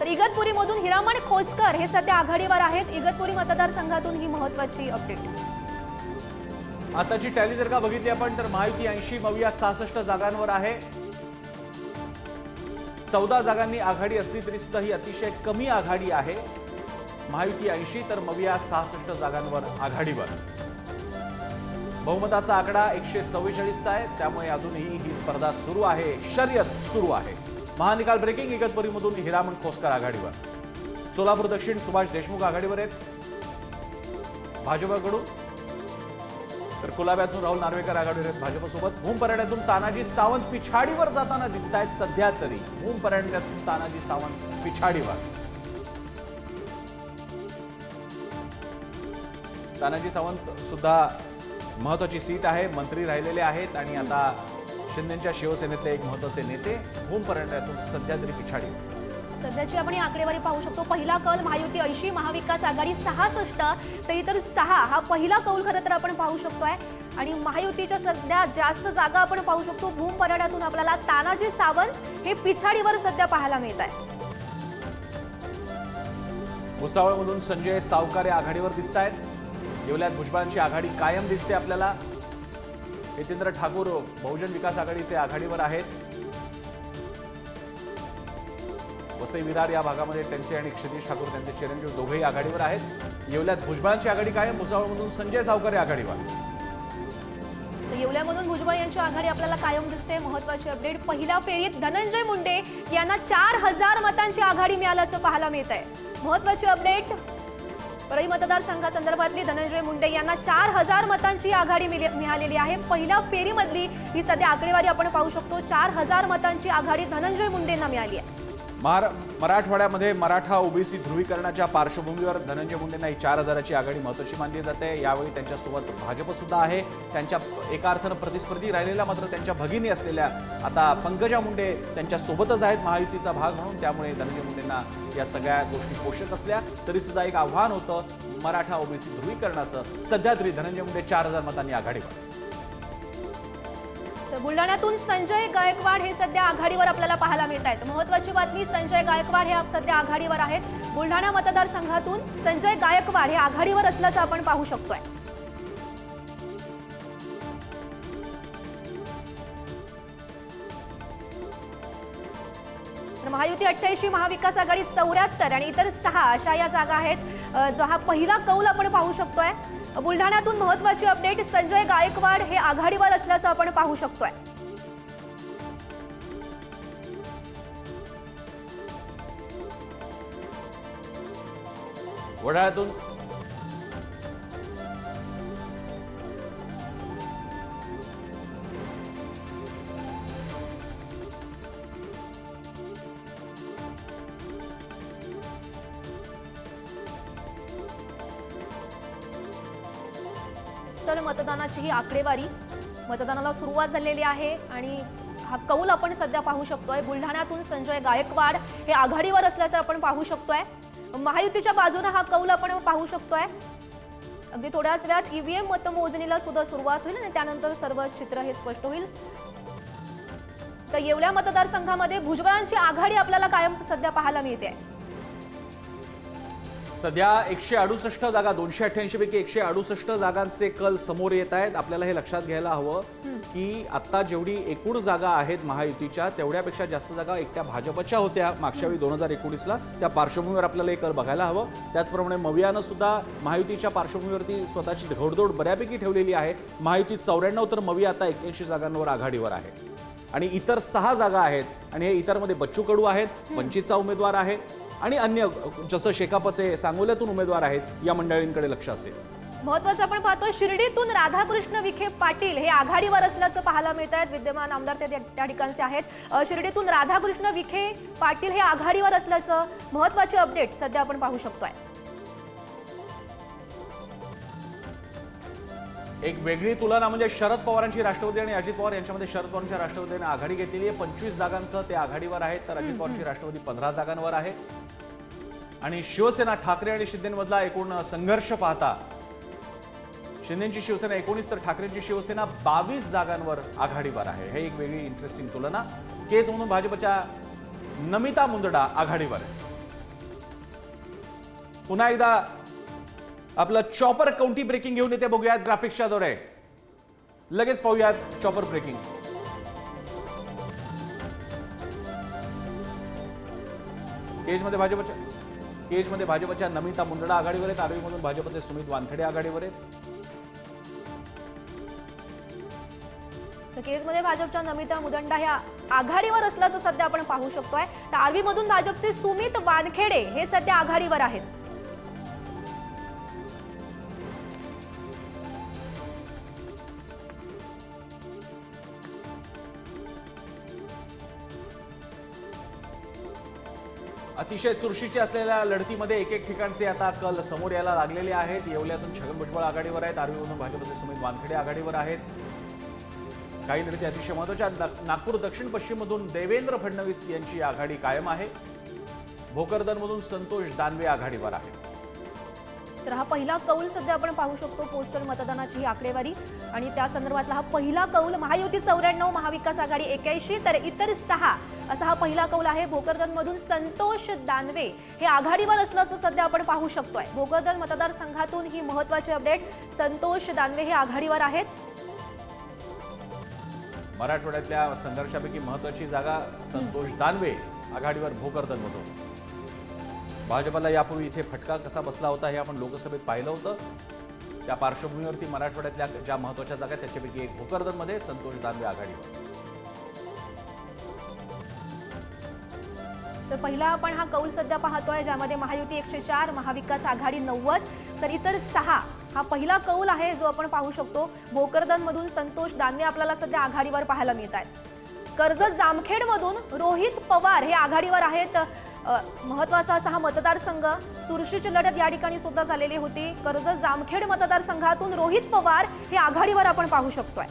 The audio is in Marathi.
तर इगतपुरीमधून हिरामण खोसकर हे सध्या आघाडीवर आहेत। इगतपुरी मतदारसंघातून ही महत्त्वाची अपडेट। आताची टॅली जर का बघितली आपण तर महायुती 80, मविया 66 जागांवर आहे। 14 जागांनी आघाडी असली तरी सुद्धा ही अतिशय कमी आघाडी आहे। महायुती 80 तर मविया 66 जागांवर आघाडीवर। बहुमताचा आकडा 144 आहे, त्यामुळे अजूनही ही स्पर्धा सुरू आहे, शर्यत सुरू आहे। महानिकाल ब्रेकिंग। इगतपुरीमधून हिरामण खोसकर आघाडीवर। सोलापूर दक्षिण सुभाष देशमुख आघाडीवर आहेत भाजपकडून, तर कुलाब्यातून राहुल नार्वेकर आघाडीवर आहेत भाजपसोबत। भूम परंड्यातून तानाजी सावंत पिछाडीवर जाताना दिसत आहेत सध्या तरी। भूम परंड्यातून तानाजी सावंत पिछाडीवर। तानाजी सावंत सुद्धा महत्वाची सीट आहे, मंत्री राहिलेले आहेत आणि आता शिंदेच्या शिवसेनेतले एक महत्वाचे नेते। भूम परंड्यातून सध्या तरी पिछाडी। सध्याची आपण आकडेवारी पाहू शकतो। पहिला कौल महायुती 80, महाविकास आघाडी 66, तर इतर 6 हा पहिला कौल खरं तर आपण पाहू शकतोय। आणि महायुतीच्या सध्या जास्त जागा आपण पाहू शकतो। भूम परंड्यातून आपल्याला तानाजी सावंत हे पिछाडीवर सध्या पाहायला मिळत आहे। भुसावळमधून संजय सावकारे आघाडीवर दिसत आहेत। येवल्यात भुजबळांची आघाडी कायम दिसते आपल्याला। हितेंद्र ठाकूर बहुजन विकास आघाडीचे आघाडीवर आहेत। वसई विरार या भागामध्ये त्यांचे आणि क्षितिज ठाकूर त्यांचे चिरंजीव दोघेही आघाडीवर आहेत। येवल्यात भुजबळांची आघाडी कायम। भुसावळमधून संजय सावकारे आघाडीवर। येवल्यामधून भुजबळ यांची आघाडी आपल्याला कायम दिसते। महत्त्वाची अपडेट, पहिल्या फेरीत धनंजय मुंडे यांना 4000 मतांची आघाडी मिळाल्याचं पाहायला मिळत आहे। महत्त्वाची अपडेट, परळी मतदारसंघासंदर्भातली धनंजय मुंडे यांना 4000 मतांची आघाडी मिळालेली आहे। पहिल्या फेरीमधली ही सध्या आकडेवारी आपण पाहू शकतो। 4000 मतांची आघाडी धनंजय मुंडेंना मिळाली आहे। मराठवाड्यामध्ये मराठा ओबीसी ध्रुवीकरणाच्या पार्श्वभूमीवर धनंजय मुंडेंना ही 4000ची आघाडी महत्त्वाची मानली जाते। यावेळी त्यांच्यासोबत भाजप सुद्धा आहे। त्यांच्या एका अर्थानं प्रतिस्पर्धी राहिलेल्या मात्र त्यांच्या भगिनी असलेल्या आता पंकजा मुंडे त्यांच्या सोबतच आहेत महायुतीचा भाग म्हणून। त्यामुळे धनंजय मुंडेंना या सगळ्या गोष्टी पोषक असल्या तरी सुद्धा एक आव्हान होतं मराठा ओबीसी ध्रुवीकरणाचं। सध्या तरी धनंजय मुंडे 4000 मतांनी आघाडीवर। तर बुलढाण्यातून संजय गायकवाड हे सध्या आघाडीवर आपल्याला पाहायला मिळत आहेत। महत्त्वाची बातमी, संजय गायकवाड हे सध्या आघाडीवर आहेत। बुलढाणा मतदारसंघातून संजय गायकवाड हे आघाडीवर असल्याचं आपण पाहू शकतोय। तर महायुती 88, महाविकास आघाडी 74 आणि इतर 6 अशा या जागा आहेत। जो हा पहिला कौल आपण पाहू शकतोय। बुलढाण्यातून महत्त्वाची अपडेट, संजय गायकवाड हे आघाडीवर असल्याचं आपण पाहू शकतोय। वडाळ्यातून तर मतदानाची ही आकडेवारी, मतदानाला सुरुवात झालेली आहे आणि हा कौल आपण सध्या पाहू शकतोय। बुलढाण्यातून संजय गायकवाड हे आघाडीवर असल्याचं आपण पाहू शकतोय। महायुतीच्या बाजूने हा कौल आपण पाहू शकतोय। अगदी थोड्याच वेळात ईव्हीएम मतमोजणीला सुद्धा सुरुवात होईल आणि त्यानंतर सर्व चित्र हे स्पष्ट होईल। तर येवल्या मतदारसंघामध्ये भुजबळांची आघाडी आपल्याला कायम सध्या पाहायला मिळते। सध्या 168 जागा, 288 पैकी 168 जागांचे कल समोर येत आहेत। आपल्याला हे लक्षात घ्यायला हवं की आता जेवढी एकूण जागा आहेत महायुतीच्या तेवढ्यापेक्षा जास्त जागा एकट्या भाजपच्या होत्या मागच्या वेळी 2019ला। त्या पार्श्वभूमीवर आपल्याला हे कल बघायला हवं। त्याचप्रमाणे मवियानं सुद्धा महायुतीच्या पार्श्वभूमीवरती स्वतःची घोडदौड बऱ्यापैकी ठेवलेली आहे। महायुतीत 94 तर मविया आता 81 जागांवर आघाडीवर आहे आणि इतर 6 जागा आहेत आणि हे इतरमध्ये बच्चू कडू आहेत, वंचितचा उमेदवार आहे आणि अन्य जसं शेकापचे सांगोल्यातून उमेदवार आहेत, या मंडळींकडे लक्ष असेल। महत्त्वाचं आपण पाहतो, शिर्डीतून राधाकृष्ण विखे पाटील हे आघाडीवर असल्याचं पाहायला मिळत आहेत। विद्यमान आमदार त्या ठिकाणचे आहेत। शिर्डीतून राधाकृष्ण विखे पाटील हे आघाडीवर असल्याचं महत्त्वाची अपडेट सध्या आपण पाहू शकतोय। एक वेगळी तुलना म्हणजे शरद पवारांची राष्ट्रवादी आणि अजित पवार यांच्यामध्ये शरद पवारांच्या राष्ट्रवादीने आघाडी घेतलेली आहे। 25 जागांसह ते आघाडीवर आहेत, तर अजित पवारांची राष्ट्रवादी 15 जागांवर आहे। आणि शिवसेना ठाकरे आणि शिंदेमधला एकूण संघर्ष पाहता शिंदेची शिवसेना 19 तर ठाकरेंची शिवसेना 22 जागांवर आघाडीवर आहे। हे एक वेगळी इंटरेस्टिंग तुलना। केस म्हणून भाजपच्या नमिता मुंदडा आघाडीवर आहे। पुन्हा एकदा आपलं चॉपर काउंटी ब्रेकिंग घेऊन येते, बघूयात ग्राफिक्सच्या द्वारे. लगेच पाहूयात चॉपर ब्रेकिंग. केजमध्ये भाजपच्या नमिता मुंदडा आघाडीवर आहेत. आर्वीमधून भाजपचे सुमित वानखेडे आघाडीवर आहेत. तर केजमध्ये भाजपच्या नमिता मुदंडा ह्या आघाडीवर असल्याचं सध्या आपण पाहू शकतोय. तर आर्वीमधून भाजपचे सुमित वानखेडे हे सध्या आघाडीवर आहेत. अतिशय चुरशीचे असलेल्या लढतीमध्ये एक एक ठिकाणचे आता कल समोर यायला लागलेले आहेत. येवल्यातून छगन भुजबळ आघाडीवर आहेत. आर्वीमधून भाजपचे सुमित वानखेडे आघाडीवर आहेत. काही लढती अतिशय महत्वाच्या. नागपूर दक्षिण पश्चिम मधून देवेंद्र फडणवीस यांची आघाडी कायम आहे. भोकरदनमधून संतोष दानवे आघाडीवर आहे. तर हा पहिला कौल सध्या आपण पाहू शकतो. पोस्टल मतदानाची ही आकडेवारी आणि त्या संदर्भातला हा पहिला कौल. महायुती 94, महाविकास आघाडी 81 तर इतर 6 असा हा पहिला कौल आहे. भोकरदनमधून संतोष दानवे हे आघाडीवर असल्याचं सध्या आपण पाहू शकतोय. भोकरदन मतदारसंघातून ही महत्वाची अपडेट. संतोष दानवे हे आघाडीवर आहेत. मराठवाड्यातल्या संघर्षापैकी महत्वाची जागा संतोष दानवे आघाडीवर भोकरदनमधून. भाजपला यापूर्वी इथे फटका कसा बसला होता हे आपण लोकसभेत पाहिलं होतं. त्या पार्श्वभूमीवरती मराठवाड्यातल्या ज्या महत्वाच्या जागा त्याच्यापैकी एक भोकरदनमध्ये संतोष दानवे आघाडीवर. तर पहिला आपण हा कौल सध्या पाहतोय, ज्यामध्ये महायुती 104, महाविकास आघाडी 90 तर इतर 6 हा पहिला कौल आहे जो आपण पाहू शकतो. भोकरदनमधून संतोष दानवे आपल्याला सध्या आघाडीवर पाहायला मिळत आहेत. कर्जत जामखेडमधून रोहित पवार हे आघाडीवर आहेत. महत्वाचा असा हा मतदारसंघ. चुरशीची लढत या ठिकाणी सुद्धा झालेली होती. कर्जत जामखेड मतदारसंघातून रोहित पवार हे आघाडीवर आपण पाहू शकतोय.